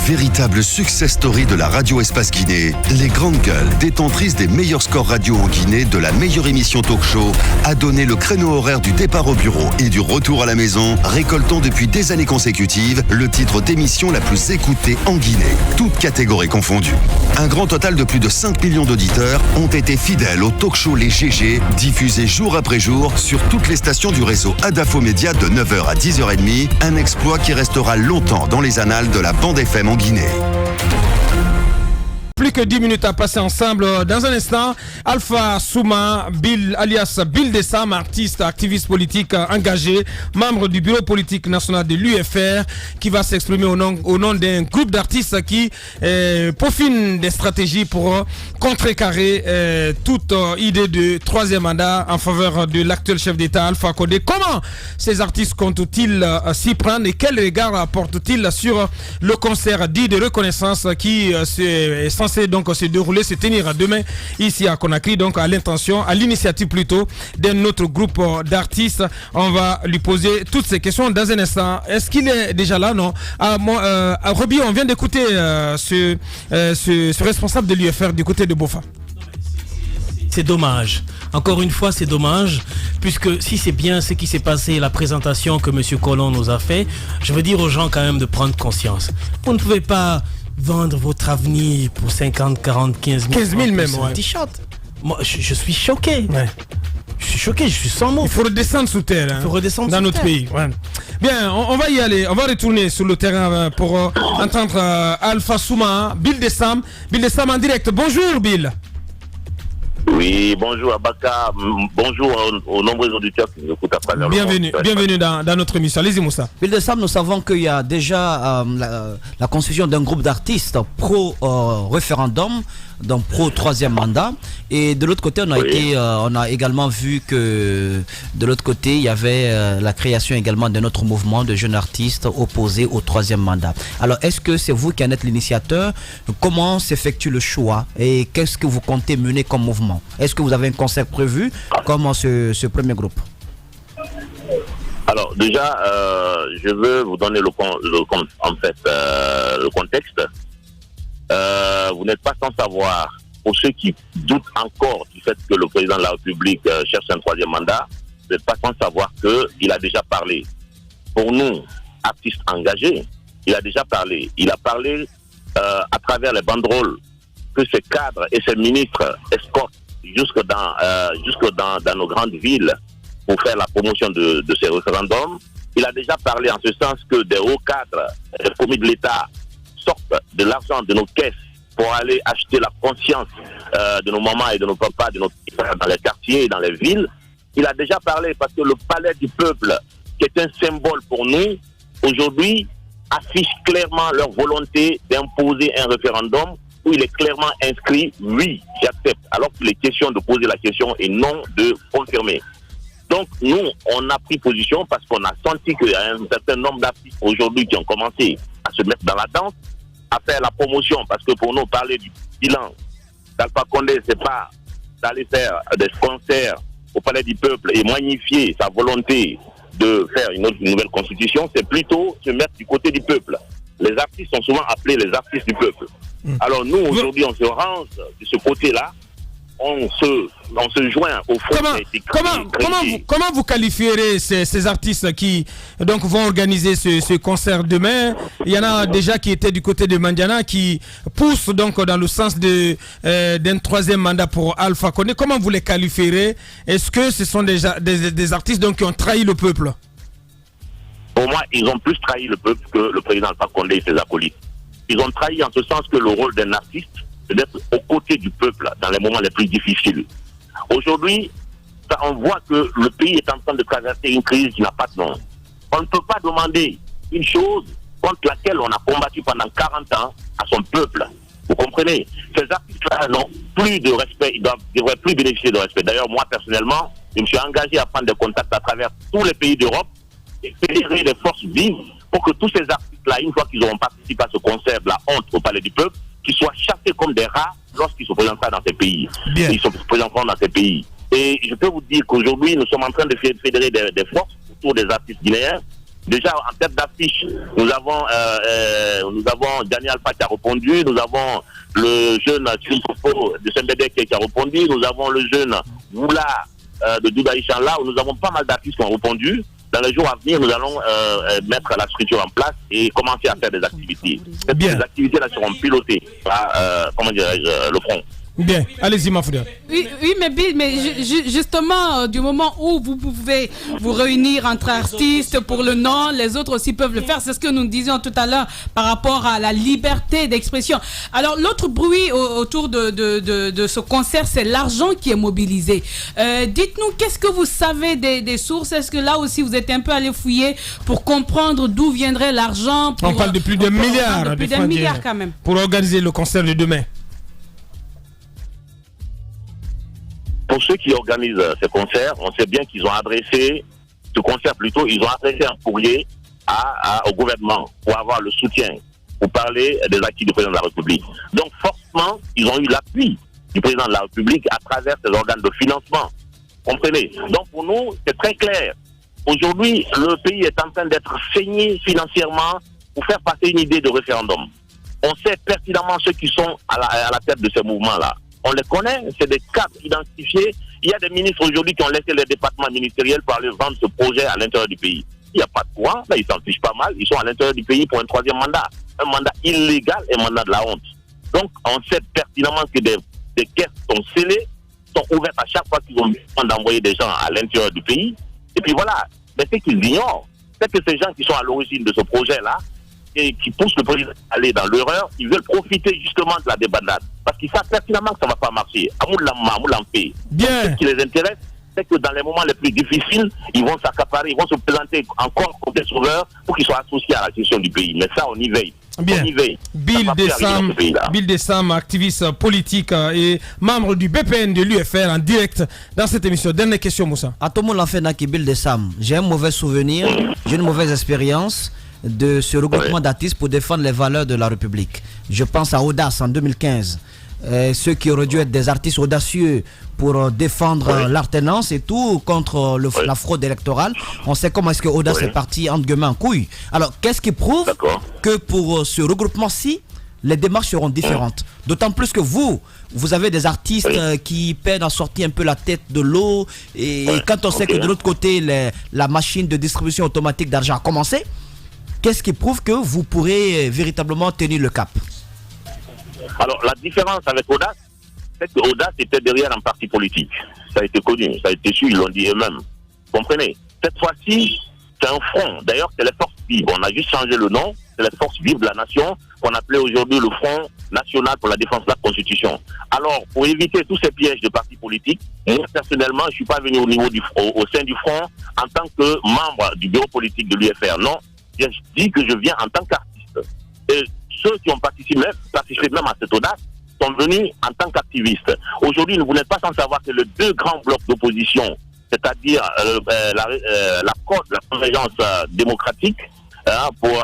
Véritable success story de la radio Espace Guinée, les grandes gueules, détentrices des meilleurs scores radio en Guinée de la meilleure émission talk show, a donné le créneau horaire du départ au bureau et du retour à la maison, récoltant depuis des années consécutives le titre d'émission la plus écoutée en Guinée, toutes catégories confondues. Un grand total de plus de 5 millions d'auditeurs ont été fidèles au talk show Les GG, diffusé jour après jour sur toutes les stations du réseau Adafo Média de 9h à 10h30, un exploit qui restera longtemps dans les annales de la bande FM en Guinée. Plus que 10 minutes à passer ensemble. Dans un instant, Alpha Souma, Bill, alias Bill Dessam, artiste, activiste politique engagé, membre du bureau politique national de l'UFR, qui va s'exprimer au nom d'un groupe d'artistes qui peaufinent des stratégies pour contrecarrer toute idée de troisième mandat en faveur de l'actuel chef d'État Alpha Condé. Comment ces artistes comptent-ils s'y prendre et quel regard apportent-ils sur le concert dit de reconnaissance qui est censé donc se dérouler, se tenir demain ici à Conakry, donc à l'initiative plutôt d'un autre groupe d'artistes. On va lui poser toutes ces questions dans un instant. Est-ce qu'il est déjà là? Non. Roby, on vient d'écouter ce responsable de l'UFR du côté de Bofa. C'est dommage. Encore une fois, c'est dommage, puisque si c'est bien ce qui s'est passé, la présentation que M. Collomb nous a fait, je veux dire aux gens quand même de prendre conscience. Vous ne pouvez pas vendre votre avenir pour 50, 40, 15 000. 15 000 même, ouais. T-shirt. Moi, je suis choqué. Ouais. Je suis choqué, je suis sans mots. Il faut redescendre sous terre. Il faut redescendre dans notre pays. Ouais. Bien, on va y aller. On va retourner sur le terrain pour entendre Alpha Souma, Bill Dessam. Bill Dessam en direct. Bonjour, Bill. Oui, bonjour Abaka, bonjour aux nombreux auditeurs qui nous écoutent à travers le monde. Bienvenue dans notre émission. Allez-y Moussa. Bill Dessam, nous savons qu'il y a déjà la constitution d'un groupe d'artistes pro-référendum, donc pro-troisième mandat. Et de l'autre côté, on a également vu que de l'autre côté, il y avait la création également d'un autre mouvement de jeunes artistes opposés au troisième mandat. Alors, est-ce que c'est vous qui en êtes l'initiateur? Comment s'effectue le choix et qu'est-ce que vous comptez mener comme mouvement? Est-ce que vous avez un concert prévu comme ce premier groupe? Alors, déjà, je veux vous donner le contexte. Vous n'êtes pas sans savoir, pour ceux qui doutent encore du fait que le président de la République cherche un troisième mandat, vous n'êtes pas sans savoir qu'il a déjà parlé. Pour nous, artistes engagés, il a déjà parlé. Il a parlé à travers les banderoles que ses cadres et ses ministres escortent jusque dans nos grandes villes pour faire la promotion de ces référendums. Il a déjà parlé en ce sens que des hauts cadres, des commis de l'État, sortent de l'argent de nos caisses pour aller acheter la conscience de nos mamans et de nos papas, de nos frères dans les quartiers et dans les villes. Il a déjà parlé parce que le palais du peuple, qui est un symbole pour nous, aujourd'hui affiche clairement leur volonté d'imposer un référendum où il est clairement inscrit « oui, j'accepte », alors qu'il est question de poser la question et non de confirmer. Donc nous, on a pris position parce qu'on a senti qu'il y a un certain nombre d'artistes aujourd'hui qui ont commencé à se mettre dans la danse, à faire la promotion, parce que pour nous, parler du bilan d'Alpha Condé, c'est pas d'aller faire des concerts au Palais du Peuple et magnifier sa volonté de faire une nouvelle constitution, c'est plutôt se mettre du côté du peuple. Les artistes sont souvent appelés les artistes du peuple. Alors nous, aujourd'hui, on se range de ce côté-là, on se joint au fond. Comment vous qualifierez ces artistes qui donc vont organiser ce concert demain? Il y en a déjà qui étaient du côté de Mandiana qui poussent donc dans le sens d'un troisième mandat pour Alpha Condé. Comment vous les qualifierez? Est-ce que ce sont des artistes donc qui ont trahi le peuple? Pour moi, ils ont plus trahi le peuple que le président Alpha Condé et ses acolytes. Ils ont trahi en ce sens que le rôle d'un artiste, c'est d'être aux côtés du peuple dans les moments les plus difficiles. Aujourd'hui, on voit que le pays est en train de traverser une crise qui n'a pas de nom. On ne peut pas demander une chose contre laquelle on a combattu pendant 40 ans à son peuple. Vous comprenez? Ces artistes-là n'ont plus de respect, ils ne devraient plus bénéficier de respect. D'ailleurs, moi, personnellement, je me suis engagé à prendre des contacts à travers tous les pays d'Europe et fédérer des forces vives pour que tous ces artistes-là, une fois qu'ils auront participé à ce concert de la honte au Palais du Peuple, qu'ils soient chassés comme des rats lorsqu'ils se présentent dans ces pays. Bien. Ils se présenteront dans ces pays. Et je peux vous dire qu'aujourd'hui, nous sommes en train de fédérer des forces autour des artistes guinéens. Déjà, en tête d'affiche, nous avons Daniel Alpha qui a répondu, nous avons le jeune Timpopo de Sembedek qui a répondu, nous avons le jeune Moula de Douda Ishala, où nous avons pas mal d'artistes qui ont répondu. Dans les jours à venir, nous allons mettre la structure en place et commencer à faire des activités. Ces activités-là seront pilotées par, le front. Bien, allez-y, Mafouda. Oui, mais justement, du moment où vous pouvez vous réunir entre artistes pour le nom, les autres aussi peuvent le faire. C'est ce que nous disions tout à l'heure par rapport à la liberté d'expression. Alors, l'autre bruit autour de ce concert, c'est l'argent qui est mobilisé. Dites-nous, qu'est-ce que vous savez des sources? Est-ce que là aussi, vous êtes un peu allé fouiller pour comprendre d'où viendrait l'argent? On parle de plus d'un milliard. Plus d'un milliard quand même. Pour organiser le concert de demain. Pour ceux qui organisent ces concerts, on sait bien qu'ils ont adressé ce concert plutôt, ils ont adressé un courrier au gouvernement pour avoir le soutien, pour parler des acquis du président de la République. Donc forcément, ils ont eu l'appui du président de la République à travers ses organes de financement. Comprenez? Donc pour nous, c'est très clair. Aujourd'hui, le pays est en train d'être saigné financièrement pour faire passer une idée de référendum. On sait pertinemment ceux qui sont à la tête de ces mouvements-là. On les connaît, c'est des cadres identifiés. Il y a des ministres aujourd'hui qui ont laissé les départements ministériels pour aller vendre ce projet à l'intérieur du pays. Il n'y a pas de quoi, là ils s'en fichent pas mal, ils sont à l'intérieur du pays pour un troisième mandat. Un mandat illégal et un mandat de la honte. Donc on sait pertinemment que des caisses sont scellées, sont ouvertes à chaque fois qu'ils ont besoin d'envoyer des gens à l'intérieur du pays. Et puis voilà, mais c'est qu'ils ignorent, c'est que ces gens qui sont à l'origine de ce projet-là, et qui poussent le président à aller dans l'erreur, ils veulent profiter justement de la débandade. Parce qu'ils savent pertinemment que ça ne va pas marcher. Bien. Ce qui les intéresse, c'est que dans les moments les plus difficiles, ils vont s'accaparer, ils vont se présenter encore comme des sauveurs pour qu'ils soient associés à la gestion du pays. Mais ça, on y veille. Bien. On y veille. Bill Dessam, activiste politique et membre du BPN de l'UFR en direct dans cette émission. Dernière question, Moussa. À tout le monde l'a fait, Bill Dessam. J'ai un mauvais souvenir, j'ai une mauvaise expérience de ce regroupement d'artistes pour défendre les valeurs de la République. Je pense à Audace en 2015. Ceux qui auraient dû être des artistes audacieux pour défendre l'alternance et tout contre la fraude électorale. On sait comment est-ce que Audace est parti entre guillemets en couille. Alors, qu'est-ce qui prouve que pour ce regroupement-ci, les démarches seront différentes? D'autant plus que vous avez des artistes qui peinent à sortir un peu la tête de l'eau. Et quand on sait que de l'autre côté, la machine de distribution automatique d'argent a commencé, qu'est-ce qui prouve que vous pourrez véritablement tenir le cap? Alors, la différence avec Audace, c'est que Audace était derrière un parti politique. Ça a été connu, ça a été su, ils l'ont dit eux-mêmes. Vous comprenez? Cette fois-ci, c'est un front. D'ailleurs, c'est les forces vives. On a juste changé le nom. C'est les forces vives de la nation qu'on appelait aujourd'hui le Front National pour la Défense de la Constitution. Alors, pour éviter tous ces pièges de partis politiques, moi, personnellement, je ne suis pas venu au sein du front en tant que membre du bureau politique de l'UFR. Non, je dis que je viens en tant qu'artiste. Et ceux qui ont participé même à cette audace sont venus en tant qu'activistes. Aujourd'hui, vous n'êtes pas sans savoir que les deux grands blocs d'opposition, c'est-à-dire la CODE, la Convergence démocratique, pour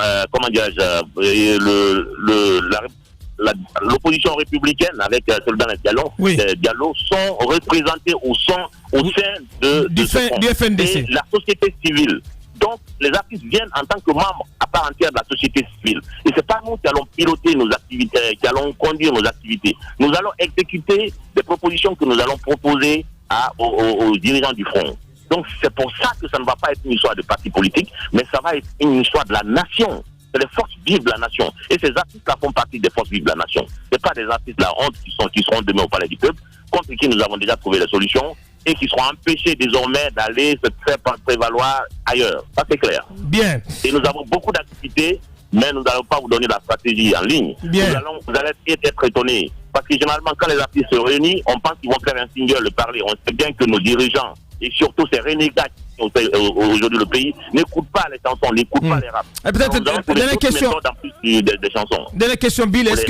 l'opposition républicaine avec Soldat Diallo, sont représentés au sein du FNDC. Et la société civile. Donc, les artistes viennent en tant que membres à part entière de la société civile. Et c'est pas nous qui allons piloter nos activités, qui allons conduire nos activités. Nous allons exécuter des propositions que nous allons proposer aux dirigeants du front. Donc, c'est pour ça que ça ne va pas être une histoire de parti politique, mais ça va être une histoire de la nation. C'est les forces vives de la nation. Et ces artistes-là font partie des forces vives de la nation. Ce pas des artistes de la honte qui seront demain au Palais du Peuple, contre qui nous avons déjà trouvé les solutions, et qui seront empêchés désormais d'aller se faire prévaloir ailleurs. Ça, c'est clair. Bien. Et nous avons beaucoup d'activités, mais nous n'allons pas vous donner la stratégie en ligne. Bien. Vous allez être étonnés. Parce que généralement, quand les artistes se réunissent, on pense qu'ils vont faire un single, le parler. On sait bien que nos dirigeants, et surtout ces renégats qui ont aujourd'hui le pays, n'écoutent pas les chansons, n'écoutent pas les raps. Peut-être dernière question. Des chansons. Dernière question, Bill. Est-ce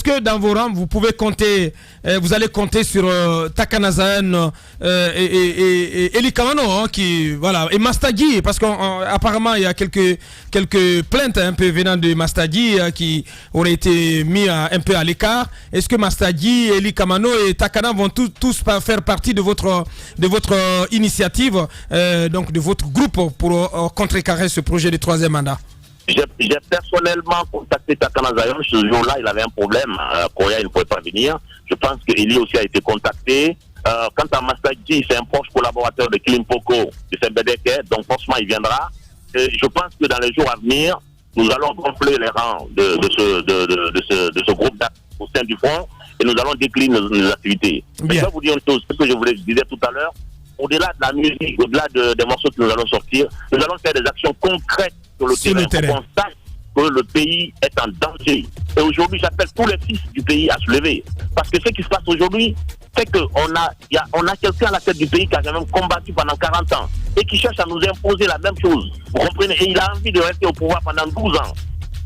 que dans vos rangs, vous pouvez compter, vous allez compter sur Takanazaen et Eli Kamano, et Mastagi, parce qu'apparemment il y a quelques plaintes un peu venant de Mastagi qui auraient été mis un peu à l'écart. Est-ce que Mastagi, Eli Kamano et Takana vont tous faire partie de votre initiative donc de votre groupe pour contrecarrer ce projet de 3e mandat? J'ai personnellement contacté Takana Zion. Ce jour-là, il avait un problème. Koya, il ne pouvait pas venir. Je pense qu'Eli aussi a été contacté. Quant à Massaji, c'est un proche collaborateur de Klimpoko, de Sembedeke, donc forcément il viendra. Et je pense que dans les jours à venir, nous allons gonfler les rangs de ce groupe au sein du front et nous allons décliner nos activités. Mais je vais vous dire une chose, ce que je disais tout à l'heure, au-delà de la musique, au-delà des morceaux que nous allons sortir, nous allons faire des actions concrètes sur le terrain. On constate que le pays est en danger. Et aujourd'hui, j'appelle tous les fils du pays à se lever. Parce que ce qui se passe aujourd'hui, c'est qu'on a quelqu'un à la tête du pays qui a quand même combattu pendant 40 ans et qui cherche à nous imposer la même chose. Vous comprenez? Et il a envie de rester au pouvoir pendant 12 ans.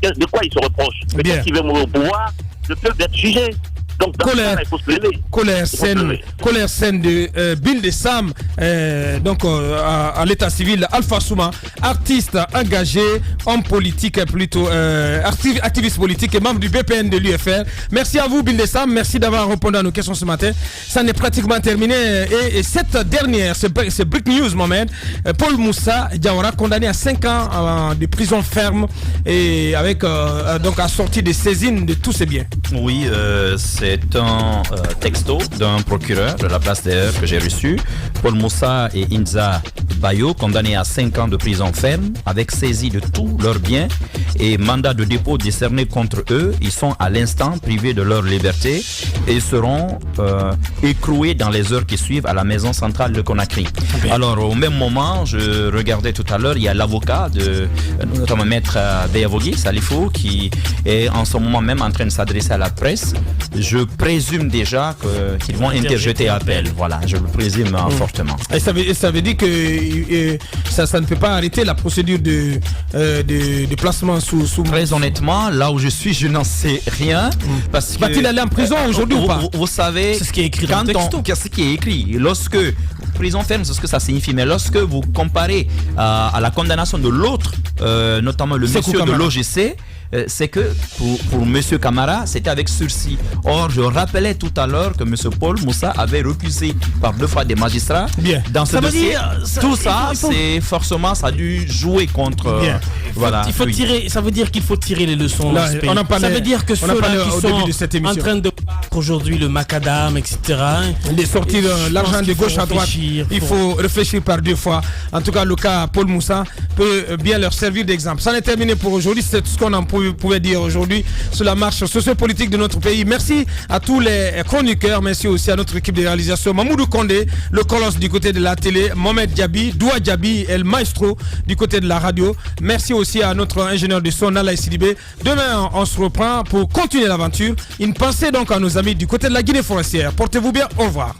De quoi il se reproche? Peut-être qu'il veut mourir au pouvoir, le peuple d'être jugé. Donc, colère saine de Bill de Sam, à l'état civil, Alpha Souma, artiste engagé, homme politique plutôt, activiste politique et membre du BPN de l'UFR. Merci à vous, Bill de Sam, merci d'avoir répondu à nos questions ce matin. Ça n'est pratiquement terminé. Et cette dernière, c'est Brick News, Mohamed. Paul Moussa Diawara, condamné à 5 ans de prison ferme et avec assorti de saisine de tous ses biens. Oui, c'est un texto d'un procureur de la place d'air que j'ai reçu. Paul Moussa et Inza Bayo, condamnés à 5 ans de prison ferme avec saisie de tous leurs biens et mandat de dépôt décerné contre eux. Ils sont à l'instant privés de leur liberté et seront écroués dans les heures qui suivent à la maison centrale de Conakry. Okay. Alors au même moment, je regardais tout à l'heure, il y a l'avocat de notamment maître Beyavogi Salifou qui est en ce moment même en train de s'adresser à la presse. Je présume déjà qu'ils vont interjeter appel. Voilà, je le présume fortement. Et ça veut dire que ça ne peut pas arrêter la procédure de placement sous... Très honnêtement, là où je suis, je n'en sais rien. Va-t-il aller en prison aujourd'hui ou pas? Vous savez, c'est ce qui est écrit dans le texto. Ce qui est écrit. Lorsque prison ferme, c'est ce que ça signifie. Mais lorsque vous comparez à la condamnation de l'autre, notamment le monsieur de l'OGC, c'est que pour M. Camara, c'était avec sursis. Or, je rappelais tout à l'heure que M. Paul Moussa avait recusé par 2 fois des magistrats. Bien. Dans ce dossier. Tout ça, c'est forcément, ça a dû jouer contre... voilà. Ça veut dire qu'il faut tirer les leçons. Là, ça veut dire que ceux-là qui sont en train de aujourd'hui le macadam, etc. De sortir l'argent de gauche à droite. Il faut réfléchir par 2 fois. En tout cas, le cas Paul Moussa peut bien leur servir d'exemple. Ça n'est terminé pour aujourd'hui. C'est tout ce qu'on en pouvait dire aujourd'hui sur la marche sociopolitique de notre pays. Merci à tous les chroniqueurs. Merci aussi à notre équipe de réalisation. Mamoudou Kondé, le colosse du côté de la télé. Mohamed Diaby, Doua Diaby, El Maestro du côté de la radio. Merci aussi à notre ingénieur de son, Nala Sidibé. Demain, on se reprend pour continuer l'aventure. Une pensée donc à nos amis du côté de la Guinée forestière. Portez-vous bien. Au revoir.